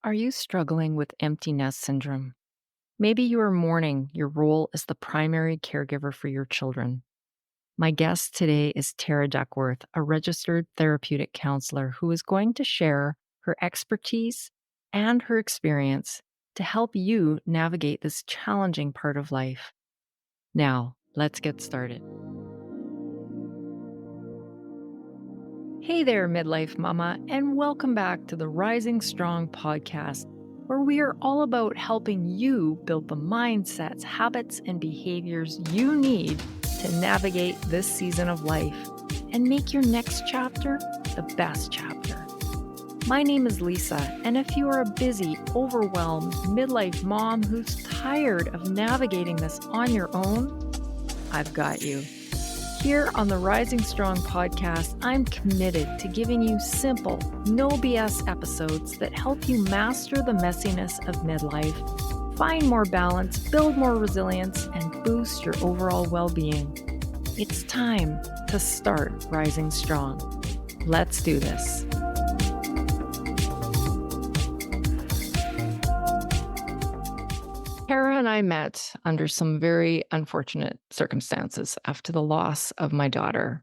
Are you struggling with empty nest syndrome? Maybe you are mourning your role as the primary caregiver for your children. My guest today is Tara Duckworth, a registered therapeutic counselor who is going to share her expertise and her experience to help you navigate this challenging part of life. Now, let's get started. Hey there, midlife mama, and welcome back to the Rising Strong podcast, where we are all about helping you build the mindsets, habits, and behaviors you need to navigate this season of life and make your next chapter the best chapter. My name is Lisa, and if you are a busy, overwhelmed midlife mom who's tired of navigating this on your own, I've got you. Here on the Rising Strong podcast, I'm committed to giving you simple, no BS episodes that help you master the messiness of midlife, find more balance, build more resilience, and boost your overall well-being. It's time to start rising strong. Let's do this. Tara and I met under some very unfortunate circumstances after the loss of my daughter.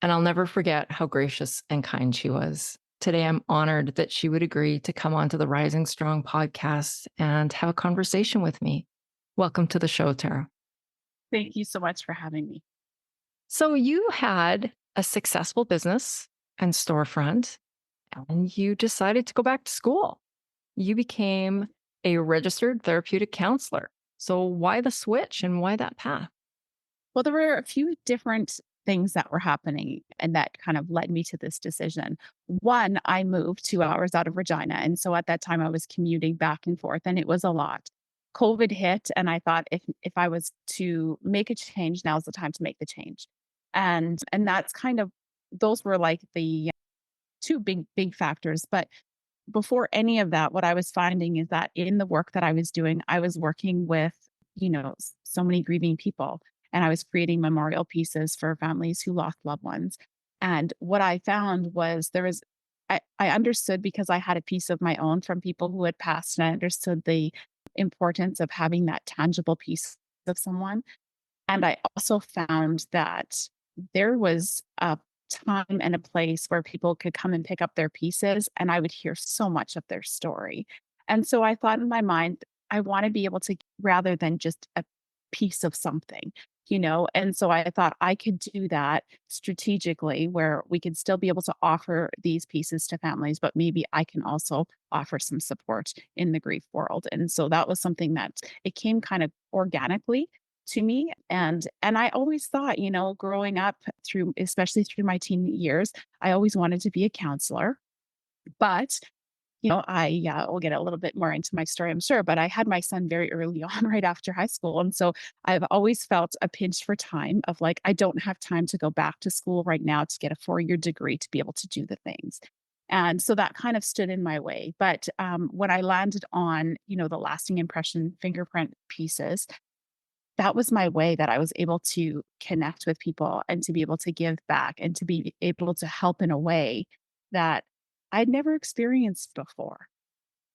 And I'll never forget how gracious and kind she was. Today, I'm honored that she would agree to come onto the Rising Strong podcast and have a conversation with me. Welcome to the show, Tara. Thank you so much for having me. So, you had a successful business and storefront, and you decided to go back to school. You became a registered therapeutic counselor. So, why the switch and why that path? Well, there were a few different things that were happening and that kind of led me to this decision. One, I moved 2 hours out of Regina. And so at that time I was commuting back and forth and it was a lot. COVID hit and I thought if I was to make a change, now's the time to make the change. And that's kind of those were like the two big factors. But before any of that, what I was finding is that in the work that I was doing, I was working with, so many grieving people. And I was creating memorial pieces for families who lost loved ones. And what I found was I understood because I had a piece of my own from people who had passed, and I understood the importance of having that tangible piece of someone. And I also found that there was a time and a place where people could come and pick up their pieces, and I would hear so much of their story. And so I thought in my mind, I want to be able to, rather than just a piece of something, And so I thought I could do that strategically where we could still be able to offer these pieces to families, but maybe I can also offer some support in the grief world. And so that was something that it came kind of organically to me. And I always thought, growing up through especially through my teen years, I always wanted to be a counselor. But I will get a little bit more into my story, I'm sure, but I had my son very early on, right after high school. And so I've always felt a pinch for time of like, I don't have time to go back to school right now to get a 4-year degree to be able to do the things. And so that kind of stood in my way. But when I landed on, the lasting impression fingerprint pieces, that was my way that I was able to connect with people and to be able to give back and to be able to help in a way that I'd never experienced before.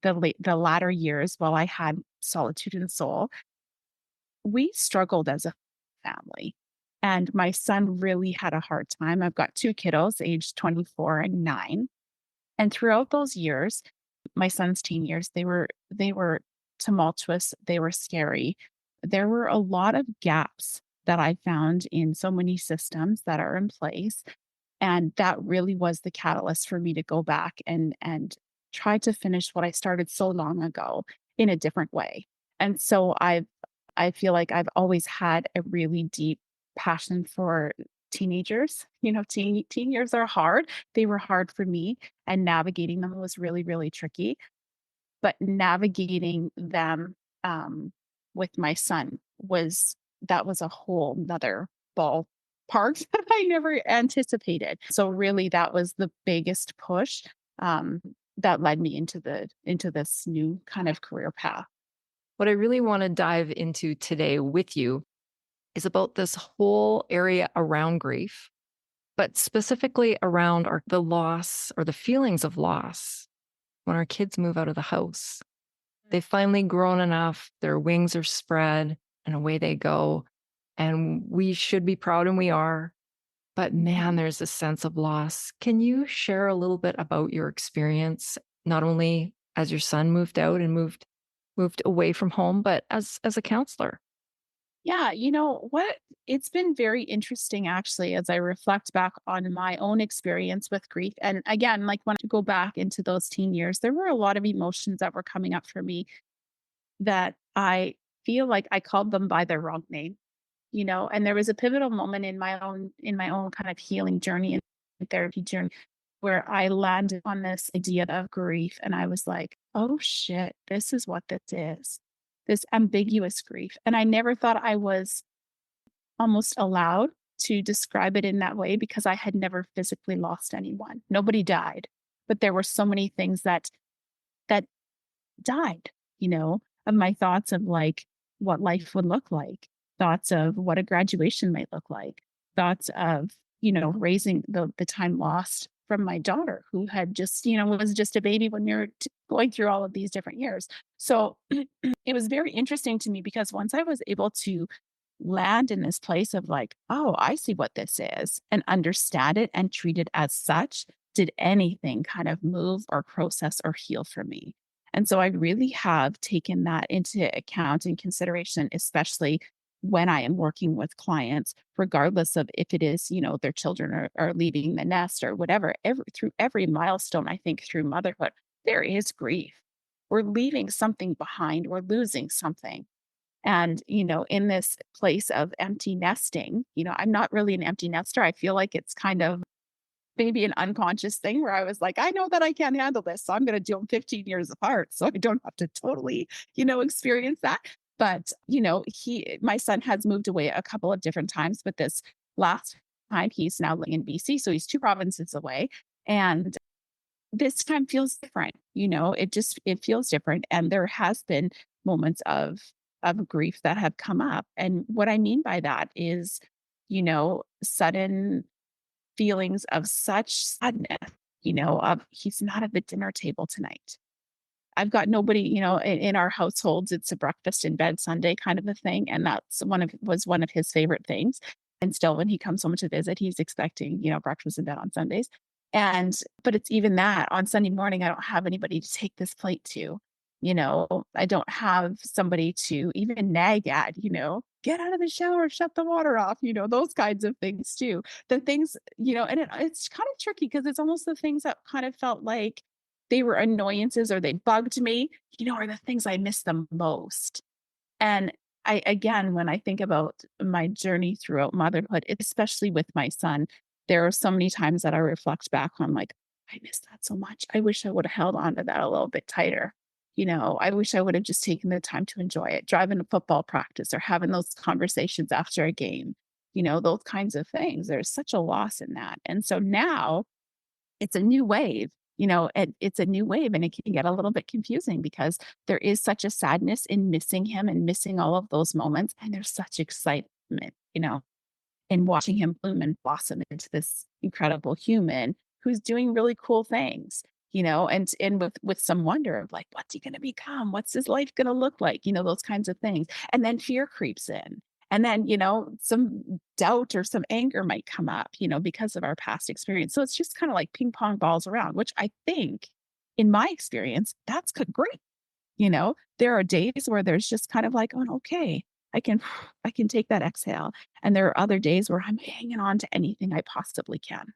The latter years, while I had solitude and soul, we struggled as a family. And my son really had a hard time. I've got 2 kiddos, aged 24 and 9. And throughout those years, my son's teen years, they were tumultuous, they were scary. There were a lot of gaps that I found in so many systems that are in place, and that really was the catalyst for me to go back and try to finish what I started so long ago in a different way. And so I feel like I've always had a really deep passion for teenagers. Teen years are hard. They were hard for me, and navigating them was really, really tricky. But navigating them with my son was a whole nother ball park that I never anticipated. So really that was the biggest push um, that led me into this new kind of career path. What I really want to dive into today with you is about this whole area around grief, but specifically around the loss or the feelings of loss when our kids move out of the house. They've finally grown enough, their wings are spread, and away they go. And we should be proud, and we are. But man, Mhm. there's a sense of loss. Can you share a little bit about your experience, not only as your son moved out and moved away from home, but as a counselor? Yeah, you know what? It's been very interesting actually as I reflect back on my own experience with grief. And again, like when I go back into those teen years, there were a lot of emotions that were coming up for me that I feel like I called them by their wrong name, and there was a pivotal moment in my own kind of healing journey and therapy journey where I landed on this idea of grief and I was like, "Oh shit, this is what this is. This ambiguous grief." And I never thought I was almost allowed to describe it in that way because I had never physically lost anyone. Nobody died, but there were so many things that died, of my thoughts of like what life would look like, thoughts of what a graduation might look like, thoughts of, raising the time lost from my daughter who had just, was just a baby when you're going through all of these different years. So it was very interesting to me because once I was able to land in this place of like, oh, I see what this is and understand it and treat it as such, did anything kind of move or process or heal for me? And so I really have taken that into account and consideration, especially when I am working with clients, regardless of if it is, their children are leaving the nest or whatever, through every milestone, I think through motherhood, there is grief. We're leaving something behind, we're losing something. And, in this place of empty nesting, I'm not really an empty nester. I feel like it's kind of maybe an unconscious thing where I was like, I know that I can't handle this. So I'm going to do them 15 years apart. So I don't have to totally, experience that. But, my son has moved away a couple of different times, but this last time he's now living in BC. So he's 2 provinces away. And this time feels different, it feels different, and there has been moments of grief that have come up, and what I mean by that is, sudden feelings of such sadness, of he's not at the dinner table tonight. I've got nobody, in our households, it's a breakfast in bed Sunday kind of a thing, and that's one of his favorite things. And still, when he comes home to visit, he's expecting, breakfast in bed on Sundays. But it's even that on Sunday morning, I don't have anybody to take this plate to. I don't have somebody to even nag at, get out of the shower, shut the water off, those kinds of things too. The things, and it's kind of tricky because it's almost the things that kind of felt like they were annoyances or they bugged me, are the things I miss the most. And I again, when I think about my journey throughout motherhood, especially with my son, there are so many times that I reflect back on like, I miss that so much. I wish I would have held on to that a little bit tighter. I wish I would have just taken the time to enjoy it, driving to football practice or having those conversations after a game, those kinds of things. There's such a loss in that. And so now it's a new wave, and it's a new wave and it can get a little bit confusing because there is such a sadness in missing him and missing all of those moments. And there's such excitement, in watching him bloom and blossom into this incredible human who's doing really cool things, and with some wonder of like, what's he gonna become? What's his life gonna look like? Those kinds of things. And then fear creeps in. And then, some doubt or some anger might come up, because of our past experience. So it's just kind of like ping pong balls around, which I think in my experience, that's great. There are days where there's just kind of like, oh, okay, I can, I can take that exhale. And there are other days where I'm hanging on to anything I possibly can.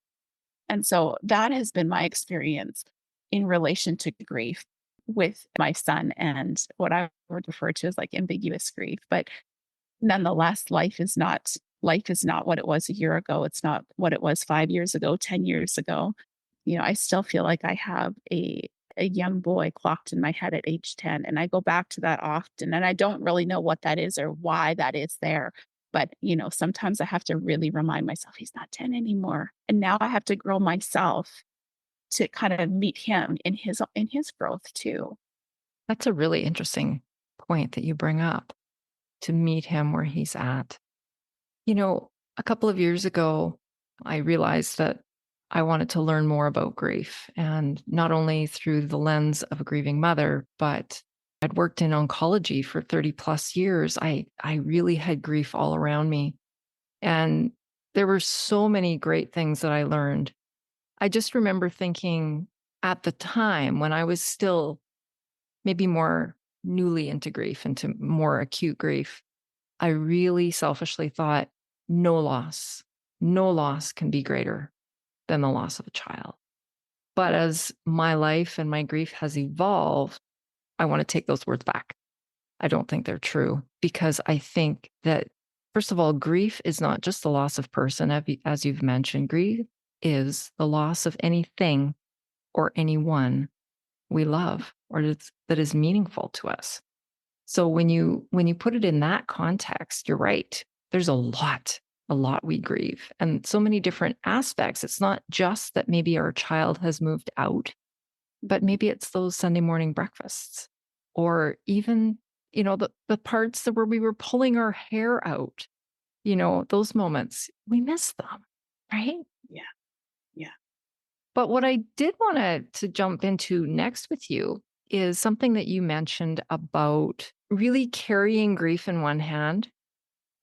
And so that has been my experience in relation to grief with my son and what I would refer to as like ambiguous grief. But nonetheless, life is not what it was a year ago. It's not what it was 5 years ago, 10 years ago. I still feel like I have a young boy clocked in my head at age 10, and I go back to that often, and I don't really know what that is or why that is there. But, sometimes I have to really remind myself he's not 10 anymore. And now I have to grow myself to kind of meet him in his growth too. That's a really interesting point that you bring up, to meet him where he's at. A couple of years ago, I realized that I wanted to learn more about grief, and not only through the lens of a grieving mother, but I'd worked in oncology for 30 plus years. I really had grief all around me. And there were so many great things that I learned. I just remember thinking at the time when I was still maybe more newly into grief, into more acute grief, I really selfishly thought no loss, no loss can be greater than the loss of a child. But as my life and my grief has evolved, I want to take those words back. I don't think they're true because I think that, first of all, grief is not just the loss of person, as you've mentioned. Grief is the loss of anything or anyone we love or that is meaningful to us. So when you put it in that context, you're right. There's a lot we grieve, and so many different aspects. It's not just that maybe our child has moved out, but maybe it's those Sunday morning breakfasts, or even, the parts that where we were pulling our hair out, those moments, we miss them, right? Yeah. Yeah. But what I did want to jump into next with you is something that you mentioned about really carrying grief in one hand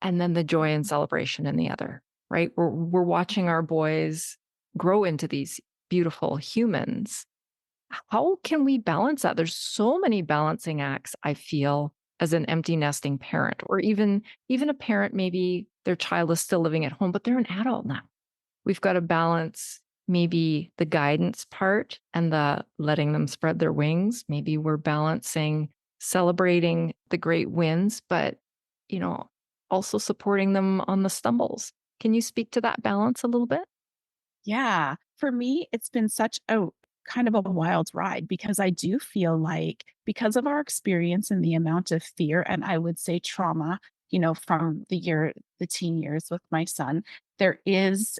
and then the joy and celebration in the other, right? We're watching our boys grow into these beautiful humans. How can we balance that? There's so many balancing acts, I feel, as an empty nesting parent, or even a parent, maybe their child is still living at home, but they're an adult now. We've got to balance maybe the guidance part and the letting them spread their wings. Maybe we're balancing celebrating the great wins, but, you know, also supporting them on the stumbles. Can you speak to that balance a little bit? Yeah. For me, it's been such a kind of a wild ride because I do feel like because of our experience and the amount of fear and I would say trauma, from the teen years with my son, there is,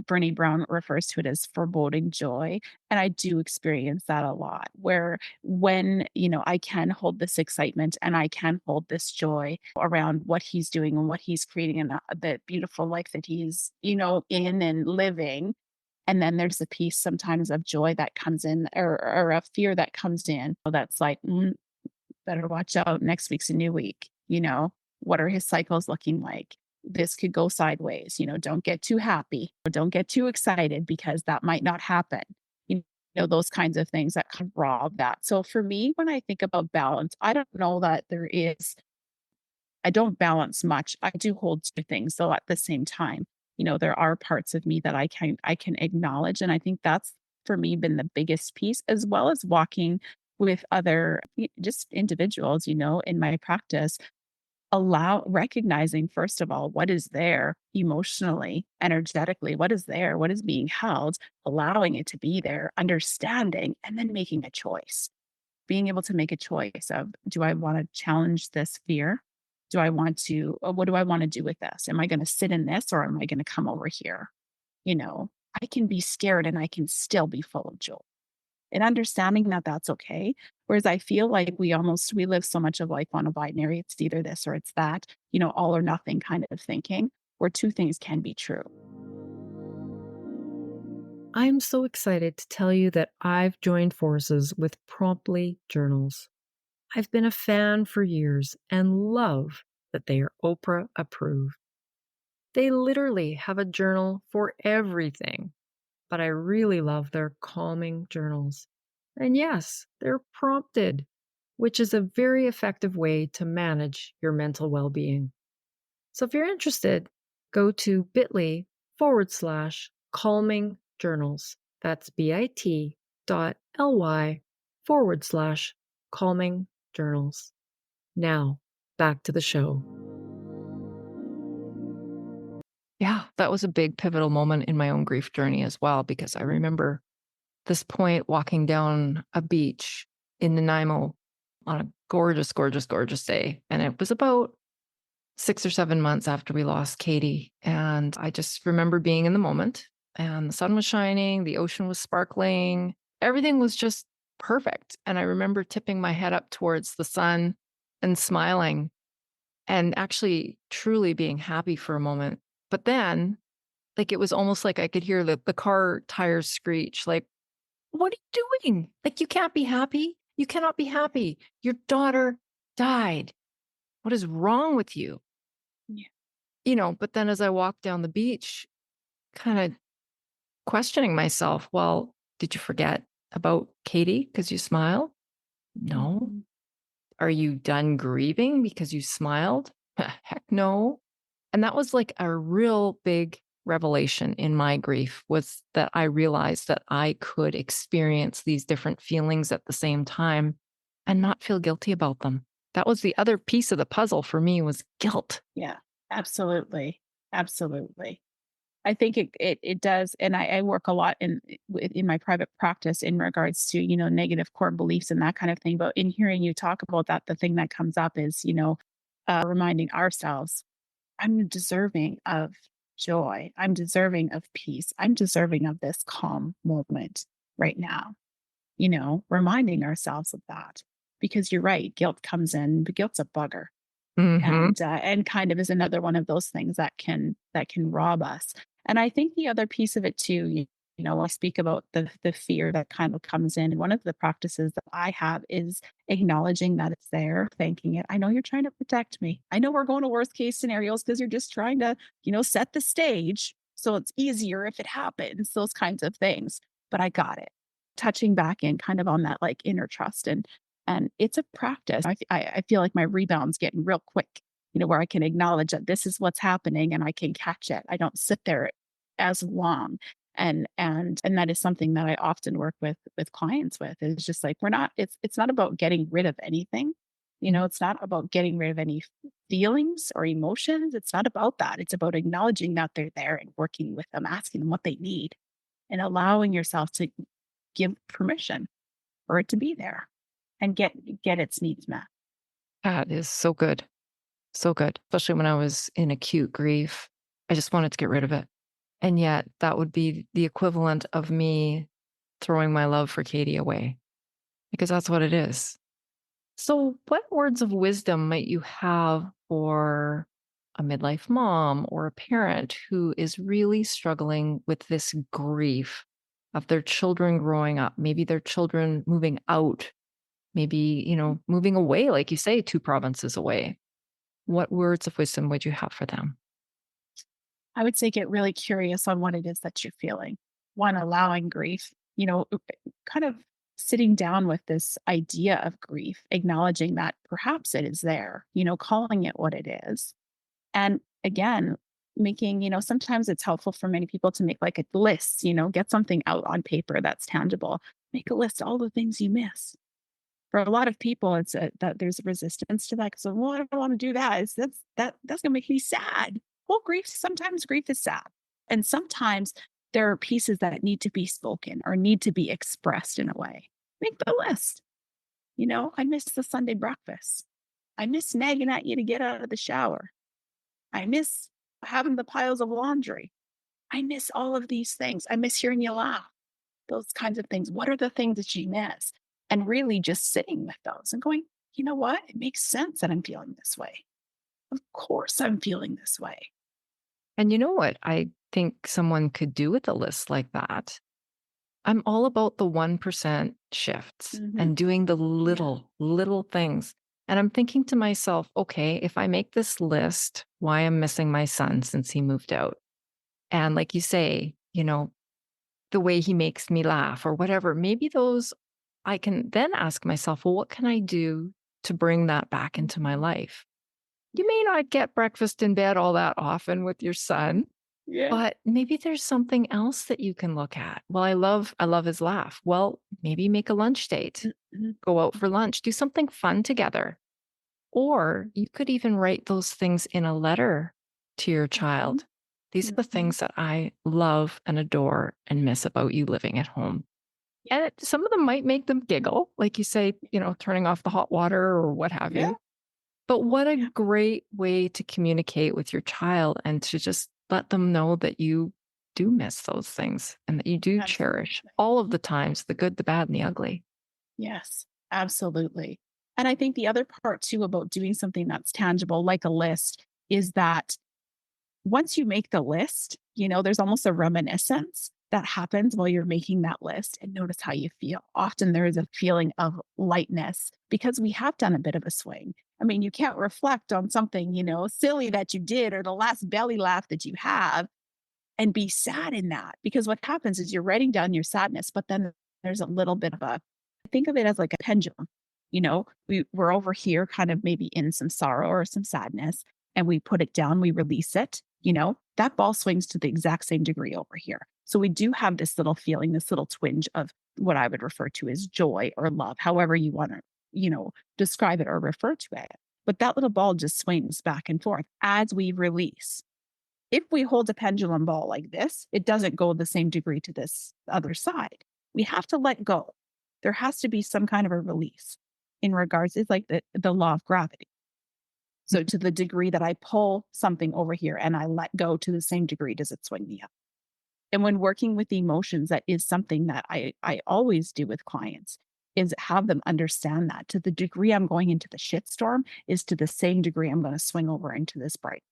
Bernie Brown refers to it as foreboding joy. And I do experience that a lot where when, I can hold this excitement and I can hold this joy around what he's doing and what he's creating and the beautiful life that he's, in and living, and then there's a piece sometimes of joy that comes in or a fear that comes in that's like, better watch out. Next week's a new week. What are his cycles looking like? This could go sideways. Don't get too happy. Or don't get too excited because that might not happen. Those kinds of things that kind of rob that. So for me, when I think about balance, I don't know that I don't balance much. I do hold two things, though, at the same time. There are parts of me that I can acknowledge, and I think that's for me been the biggest piece, as well as walking with other just individuals, in my practice, recognizing first of all what is there emotionally, energetically, what is there, what is being held, allowing it to be there, understanding, and then making a choice, being able to make a choice of, do I want to challenge this fear? What do I want to do with this? Am I going to sit in this or am I going to come over here? You know, I can be scared and I can still be full of joy and understanding that that's okay. Whereas I feel like we live so much of life on a binary. It's either this or it's that, all or nothing kind of thinking where two things can be true. I'm so excited to tell you that I've joined forces with Promptly Journals. I've been a fan for years and love that they are Oprah approved. They literally have a journal for everything, but I really love their calming journals. And yes, they're prompted, which is a very effective way to manage your mental well being. So if you're interested, go to bit.ly/calming journals. That's bit.ly/calming journals. Now, back to the show. Yeah, that was a big pivotal moment in my own grief journey as well, because I remember this point walking down a beach in Nanaimo on a gorgeous, gorgeous, gorgeous day. And it was about 6 or 7 months after we lost Katie. And I just remember being in the moment, and the sun was shining, the ocean was sparkling, everything was just perfect. And I remember tipping my head up towards the sun and smiling and actually truly being happy for a moment. But then Like, it was almost like I could hear the car tires screech, like, "What are you doing? Like, you can't be happy. You cannot be happy. Your daughter died. What is wrong with you?" Yeah. But then as I walked down the beach, kinda questioning myself, "Well, did you forget about Katie because you smiled? No. Mhm. Are you done grieving because you smiled? Heck no." And that was like a real big revelation in my grief was that I realized that I could experience these different feelings at the same time and not feel guilty about them. That was the other piece of the puzzle for me was guilt. Yeah, absolutely. Absolutely. I think it does, and I work a lot in my private practice in regards to, negative core beliefs and that kind of thing, but in hearing you talk about that, the thing that comes up is, reminding ourselves, "I'm deserving of joy. I'm deserving of peace. I'm deserving of this calm moment right now." Reminding ourselves of that, because you're right, guilt comes in, but guilt's a bugger Mhm. and kind of is another one of those things that can rob us. And I think the other piece of it too, I speak about the fear that kind of comes in. And one of the practices that I have is acknowledging that it's there, thanking it. I know you're trying to protect me. I know we're going to worst case scenarios because you're just trying to, set the stage so it's easier if it happens, those kinds of things. But I got it. Touching back in kind of on that like inner trust and it's a practice. I feel like my rebound's getting real quick, where I can acknowledge that this is what's happening and I can catch it. I don't sit there as long. And that is something that I often work with clients with. It's just like it's not about getting rid of anything. Mhm. It's not about getting rid of any feelings or emotions. It's not about that. It's about acknowledging that they're there and working with them, asking them what they need and allowing yourself to give permission for it to be there and get its needs met. That is so good. So good. Especially when I was in acute grief. I just wanted to get rid of it. And yet that would be the equivalent of me throwing my love for Katie away because that's what it is. So, what words of wisdom might you have for a midlife mom or a parent who is really struggling with this grief of their children growing up? Maybe their children moving out, maybe, moving away, like you say, 2 provinces away. What words of wisdom would you have for them? I would say get really curious on what it is that you're feeling. One, allowing grief, kind of sitting down with this idea of grief, acknowledging that perhaps it is there, calling it what it is. And again, making, sometimes it's helpful for many people to make like a list, get something out on paper that's tangible. Make a list, all the things you miss. For a lot of people, it's that there's a resistance to that because, well, I don't want to do that. That's gonna make me sad. Well, sometimes grief is sad, and sometimes there are pieces that need to be spoken or need to be expressed in a way. Make the list. I miss the Sunday breakfast. I miss nagging at you to get out of the shower. I miss having the piles of laundry. I miss all of these things. I miss hearing you laugh. Those kinds of things. What are the things that you miss? And really just sitting with those and going, you know what? It makes sense that I'm feeling this way. Of course, I'm feeling this way. And you know what I think someone could do with a list like that? I'm all about the 1% shifts Hmm. and doing the Yeah. little things. And I'm thinking to myself, okay, if I make this list, why I'm missing my son since he moved out. And like you say, the way he makes me laugh or whatever, maybe those I can then ask myself, well, what can I do to bring that back into my Mhm. life? You Yeah. may not get breakfast in bed all that often with your son, Yeah. but maybe there's something else that you can look at. Well, I love his laugh. Well, maybe make a lunch date. Mhm. Go out for lunch, do something fun together. Or you could even write those things in a letter to your Mhm. child. These are the Mhm. things that I love and adore and miss about you living at home. And some of them might make them giggle, like you say, turning off the hot water or what have Yeah. you. But what a Yeah. great way to communicate with your child and to just let them know that you do miss those things and that you do cherish Absolutely. all of the times, the good, the bad, and the ugly. Yes. Absolutely. And I think the other part too about doing something that's tangible, like a list, is that once you make the list, There's almost a reminiscence that happens while you're making that list, and notice how you feel. Often there is a feeling of lightness because we have done a bit of a swing. I mean, you can't reflect on something, silly that you did or the last belly laugh that you have and be sad in that, because what happens is you're writing down your sadness, but then there's a little bit of a, think of it as like a pendulum. We're over here kind of maybe in some sorrow or some sadness, and we put it down, we release it, that ball swings to the exact same degree over here. So we do have this little feeling, this little twinge of what I would refer to as joy or love, however you want to, describe it or refer to it. But that little ball just swings back and forth as we release. If we hold a pendulum ball like this, it doesn't go the same degree to this other side. We have to let go. There has to be some kind of a release in regards, it's like the law of gravity. So to the degree that I pull something over here and I let go, to the same degree does it swing me up. And when working with emotions, that is something that I always do with clients, is have them understand that to the degree I'm going into the shitstorm is to the same degree I'm going to swing over into this bright,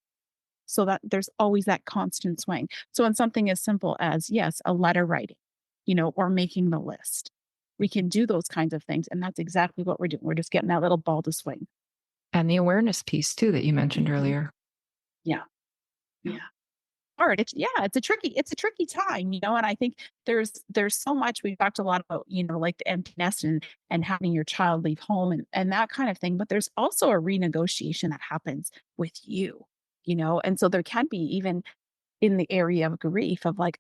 so that there's always that constant swing. So in something as simple as, yes, a letter writing, or making the list, we can do those kinds of things. And that's exactly what we're doing. We're just getting that little ball to swing. And the awareness piece too that you mentioned Mhm. earlier. Yeah. Yeah. Hard. It's a tricky time, and I think there's so much. We've talked a lot about, like the empty nest and having your child leave home and that kind of thing. But there's also a renegotiation that happens with you, and so there can be even in the area of grief of like,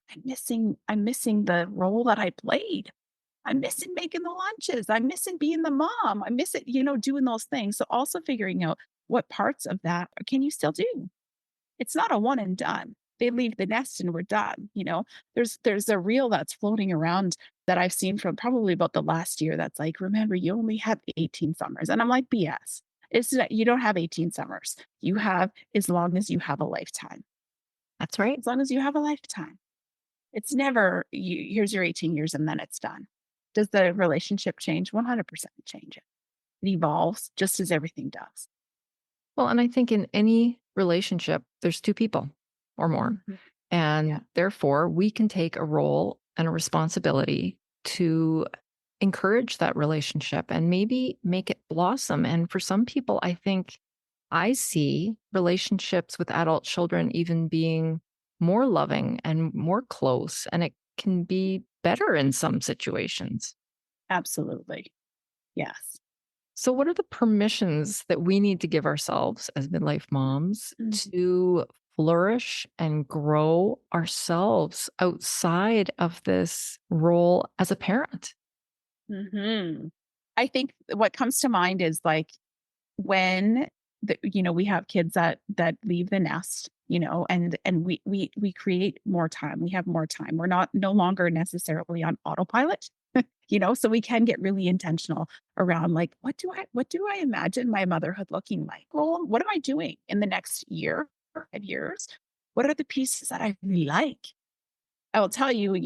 I'm missing the role that I played. I'm missing making the lunches. I'm missing being the mom. I miss it, doing those things. So also figuring out what parts of that can you still do. It's not a one and done. They leave the nest and we're done. There's a reel that's floating around that I've seen from probably about the last year that's like, remember, you only have 18 summers. And I'm like, BS. It's not, you don't have 18 summers. You have as long as you have a lifetime. That's right. As long as you have a lifetime. It's never here's your 18 years and then it's done. Does the relationship change? 100% change it. It evolves just as everything does. Well, and I think in any relationship, there's two people or more. Mhm. Yeah. And therefore, we can take a role and a responsibility to encourage that relationship and maybe make it blossom. And for some people, I think I see relationships with adult children even being more loving and more close, and it can be better in some situations. Absolutely. Yes. So, what are the permissions that we need to give ourselves as midlife moms Mhm. to flourish and grow ourselves outside of this role as a parent? Mhm. I think what comes to mind is like when we have kids that leave the nest, and we create more time. We have more time. We're not no longer necessarily on autopilot. So we can get really intentional around like what do I imagine my motherhood looking like? Well, what am I doing in the next year or 5 years? What are the pieces that I really like? I will tell you,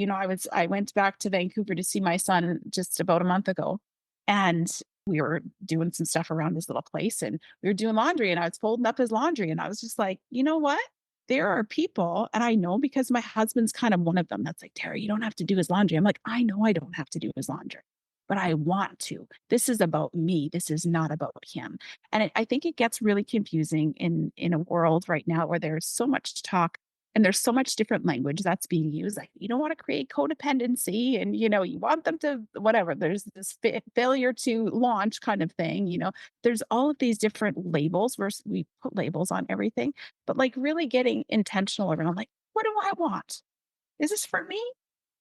I went back to Vancouver to see my son just about a month ago, and we were doing some stuff around his little place, and we were doing laundry, and I was folding up his laundry, and I was just like, you know what? There are people, and I know because my husband's kind of one of them that's like, Terry, you don't have to do his laundry. I'm like, I know I don't have to do his laundry, but I want to. This is about me. This is not about him. And I think it gets really confusing in a world right now where there's so much talk and there's so much different language that's being used. Like, you don't want to create codependency and, you want them to, whatever. There's this failure to launch kind of thing. There's all of these different labels where we put labels on everything, but like really getting intentional around like, what do I want? Is this for me?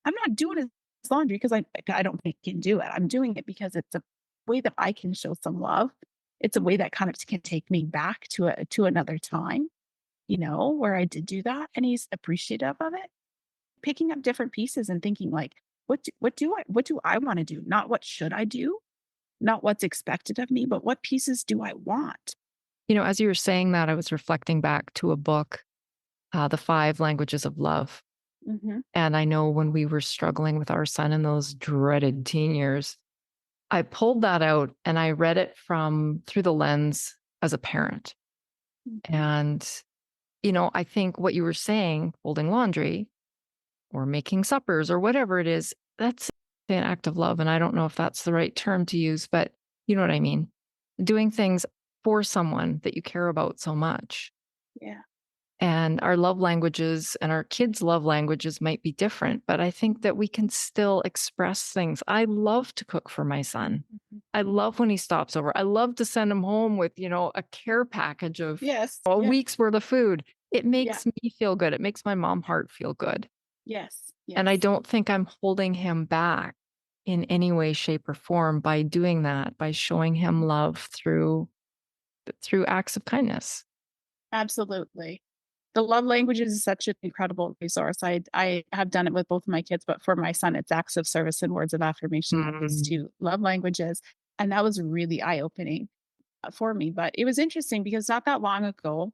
I'm not doing his laundry because I don't think he can do it. I'm doing it because it's a way that I can show some love. It's a way that kind of can take me back to another time, where I did do that, and he's appreciative of it. Picking up different pieces and thinking like, what do I want to do? Not what should I do? Not what's expected of me, but what pieces do I want? As you were saying that, I was reflecting back to a book, The Five Languages of Love. Mhm. And I know when we were struggling with our son in those dreaded teen years, I pulled that out and I read it from through the lens as a parent. Mhm. And I think what you were saying, folding laundry or making suppers or whatever it is, that's an act of love. And I don't know if that's the right term to use, but you know what I mean? Doing things for someone that you care about so much. Yeah. And our love languages and our kids' love languages might be different, but I think that we can still express things. I love to cook for my son. Mhm. I love when he stops over. I love to send him home with, a care package of Yes. a Yeah. week's worth of food. It Yeah. makes me feel good. It makes my mom heart feel good. Yes. And I Yes. don't think I'm holding him back in any way, shape, or form by doing that, by showing him love through acts of kindness. Absolutely. The love languages is such an incredible resource. I have done it with both of my kids, but for my son, it's acts of service and words of affirmation are his Mm. 2 love languages, and that was really eye-opening, for me, but it was interesting because not that long ago,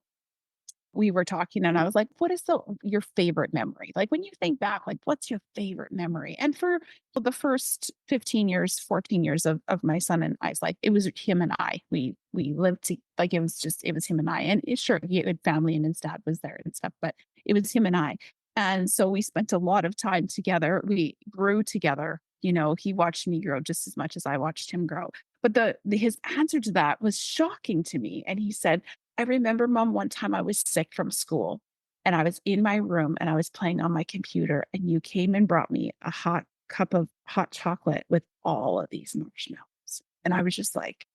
we were talking and I was like, "What is your favorite memory?" Like, when you think back, like, what's your favorite memory? And for the first 15 years, 14 years of my son and I's life, it was him and I. We lived like, it was him and I. And sure, he had family and his dad was there and stuff, but it was him and I. And so we spent a lot of time together. We grew together. He watched me grow just as much as I watched him grow. But his answer to that was shocking to me. And he said, I remember, mom, one time I was sick from school and I was in my room and I was playing on my computer and you came and brought me a hot cup of hot chocolate with all of these marshmallows. And I was just like,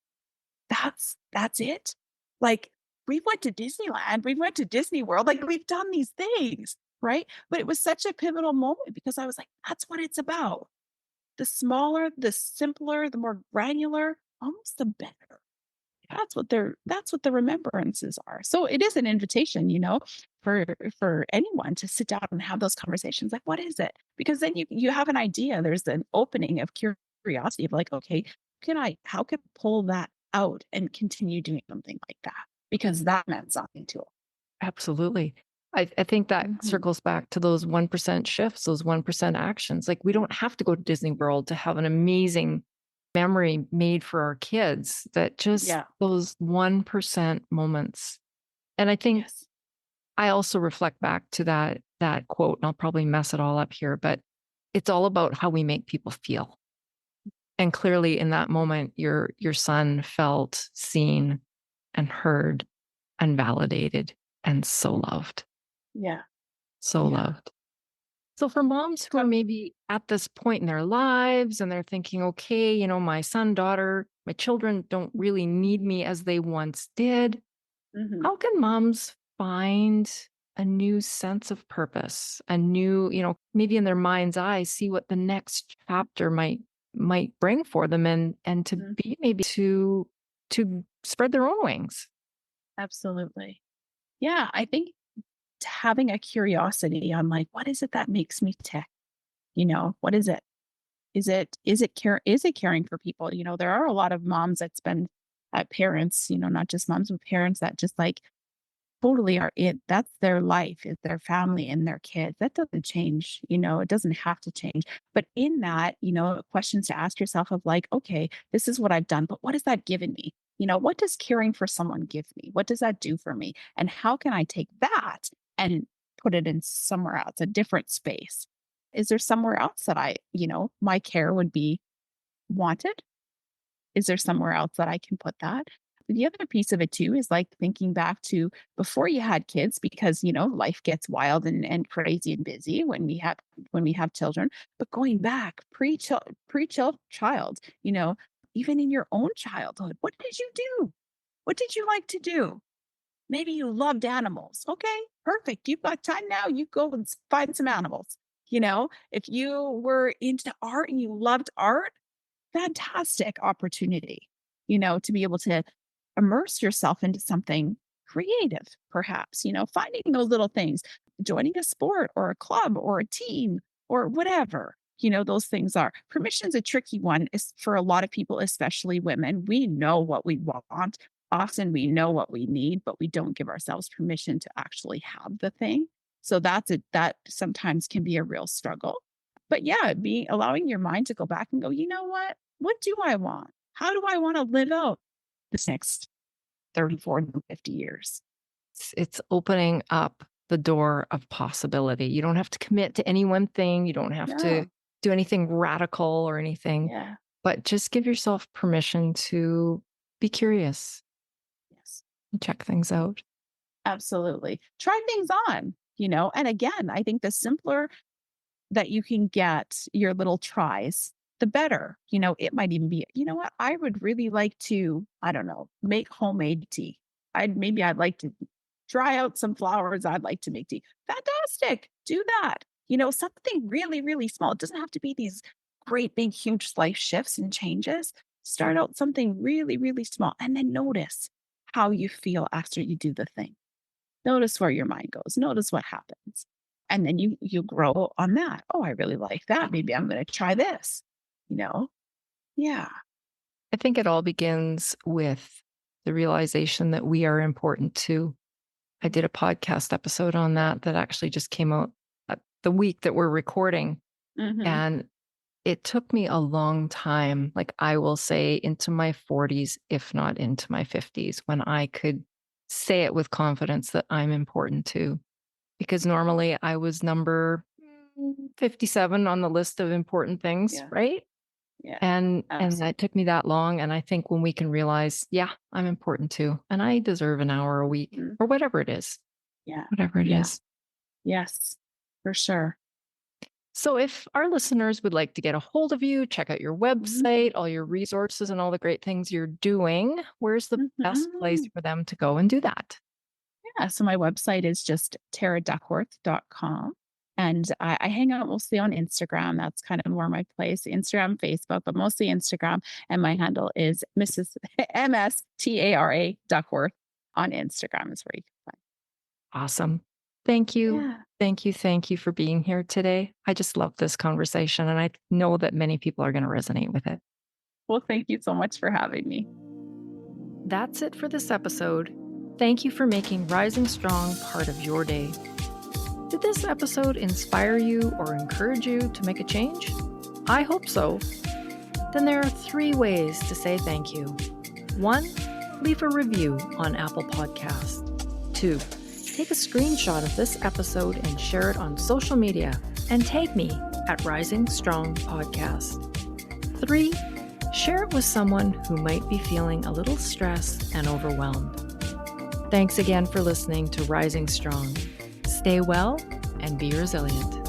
that's it. Like, we went to Disneyland, we went to Disney World, like we've done these things, right? But it was such a pivotal moment because I was like, that's what it's about. The smaller, the simpler, the more granular, almost the better. That's what the remembrances are. So it is an invitation, for anyone to sit down and have those conversations. Like, what is it? Because then you have an idea. There's an opening of curiosity of like, okay, how can I pull that out and continue doing something like that? Because that meant something to Absolutely. I think that them. Mhm. circles back to those 1% shifts, those 1% actions. Like, we don't have to go to Disney World to have an amazing memory made for our kids, that just Yeah. those 1% moments. And I think Yes. I also reflect back to that quote, and I'll probably mess it all up here, but it's all about how we make people feel. And clearly in that moment, your son felt seen and heard and validated and so loved. Yeah. So Yeah. loved. So for moms who are So maybe at this point in their lives and they're thinking, okay, my son, daughter, my children don't really need me as they once did. mhm. How can moms find a new sense of purpose, a new, maybe in their mind's eye, see what the next chapter might bring for them, and to Mm, be maybe to spread their own wings? absolutely. Yeah, I think having a curiosity on like, what is it that makes me tick? What is it? Is it caring for people? There are a lot of moms that spend parents, not just moms, but parents that just like totally are that's their life, is their family and their kids. That doesn't change, it doesn't have to change. But in that, questions to ask yourself of like, okay, this is what I've done, but what has that given me? What does caring for someone give me? What does that do for me? And how can I take that and put it in somewhere else, a different space? Is there somewhere else that my care would be wanted? Is there somewhere else that I can put that? The other piece of it too is like thinking back to before you had kids, because life gets wild and crazy and busy when we have children. But going back child, even in your own childhood, what did you do? What did you like to do? Maybe you loved animals. Okay, perfect. You've got time now. You go and find some animals. If you were into art and you loved art, fantastic opportunity, to be able to immerse yourself into something creative, perhaps, finding those little things, joining a sport or a club or a team or whatever. Those things are. Permission's a tricky one is for a lot of people, especially women. We know what we want. Often we know what we need, but we don't give ourselves permission to actually have the thing. So that sometimes can be a real struggle. But yeah, allowing your mind to go back and go, you know what do I want? How do I want to live out this next 30, 40, 50 years? It's opening up the door of possibility. You don't have to commit to any one thing. You don't have to No. do anything radical or anything, Yeah. but just give yourself permission to be curious Yes. and check things out. Absolutely. Try things on, and again, I think the simpler that you can get your little tries, the better. It might even be, you know what? I would really like to, I don't know, make homemade tea. I'd like to dry out some flowers. I'd like to make tea. Fantastic. Do that. Something really, really small. It doesn't have to be these great, big, huge life shifts and changes. Start out something really, really small and then notice how you feel after you do the thing. Notice where your mind goes. Notice what happens. And then you grow on that. Oh, I really like that. Maybe I'm going to try this. You know? Yeah. I think it all begins with the realization that we are important too. I did a podcast episode on that actually just came out the week that we're recording. Mhm. And it took me a long time, like I will say into my 40s, if not into my 50s, when I could say it with confidence that I'm important too. Because normally I was number 57 on the list of important things, Yeah. right? Yeah. And Absolutely. that took me that long. And I think when we can realize, yeah, I'm important too, and I deserve an hour a week Mhm. or whatever it is, Yeah. whatever it Yeah. is. Yes. For sure. So, if our listeners would like to get a hold of you, check out your Mhm. website, all your resources, and all the great things you're doing, where's the best place Mhm. for them to go and do that? Yeah. So my website is just taraduckworth.com. And I hang out mostly on Instagram. That's kind of more my place. Instagram, Facebook, but mostly Instagram. And my handle is Mrs. MSTARA Duckworth on Instagram is where you can find. Awesome. Thank you. Yeah. Thank you. Thank you for being here today. I just love this conversation, and I know that many people are going to resonate with it. Well, thank you so much for having me. That's it for this episode. Thank you for making Rising Strong part of your day. Did this episode inspire you or encourage you to make a change? I hope so. Then there are 3 ways to say thank you. 1, leave a review on Apple Podcasts. 2, take a screenshot of this episode and share it on social media and tag me at Rising Strong Podcast. 3, share it with someone who might be feeling a little stressed and overwhelmed. Thanks again for listening to Rising Strong. Stay well and be resilient.